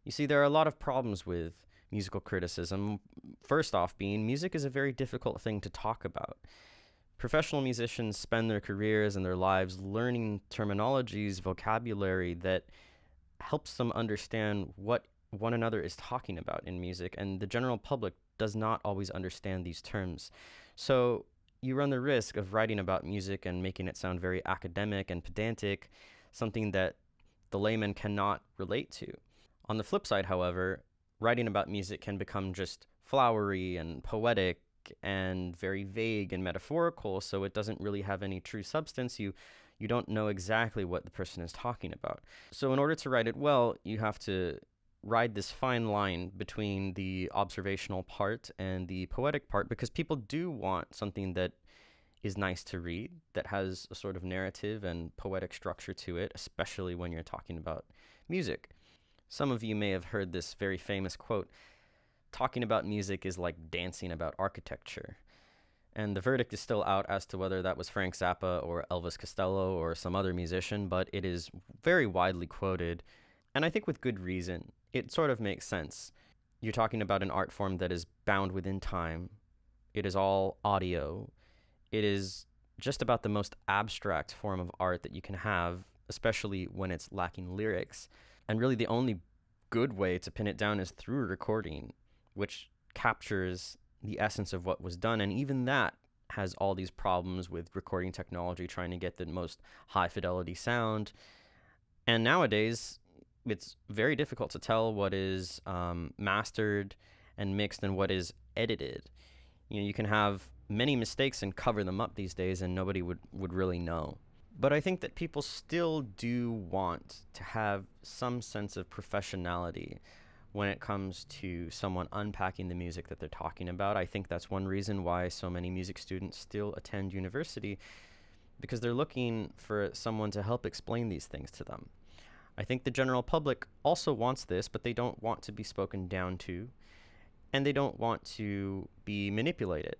You see, there are a lot of problems with musical criticism. First off, being music is a very difficult thing to talk about. Professional musicians spend their careers and their lives learning terminologies, vocabulary that helps them understand what one another is talking about in music, and the general public does not always understand these terms. So you run the risk of writing about music and making it sound very academic and pedantic, something that the layman cannot relate to. On the flip side, however, writing about music can become just flowery and poetic and very vague and metaphorical, so it doesn't really have any true substance. You don't know exactly what the person is talking about. So in order to write it well, you have to ride this fine line between the observational part and the poetic part, because people do want something that is nice to read, that has a sort of narrative and poetic structure to it, especially when you're talking about music. Some of you may have heard this very famous quote: talking about music is like dancing about architecture. And the verdict is still out as to whether that was Frank Zappa or Elvis Costello or some other musician, but it is very widely quoted, and I think with good reason. It sort of makes sense. You're talking about an art form that is bound within time. It is all audio. It is just about the most abstract form of art that you can have, especially when it's lacking lyrics. And really, the only good way to pin it down is through recording, which captures the essence of what was done. And even that has all these problems with recording technology, trying to get the most high fidelity sound. And nowadays, it's very difficult to tell what is mastered and mixed and what is edited. You can have many mistakes and cover them up these days, and nobody would really know. But I think that people still do want to have some sense of professionality when it comes to someone unpacking the music that they're talking about. I think that's one reason why so many music students still attend university, because they're looking for someone to help explain these things to them. I think the general public also wants this, but they don't want to be spoken down to, and they don't want to be manipulated.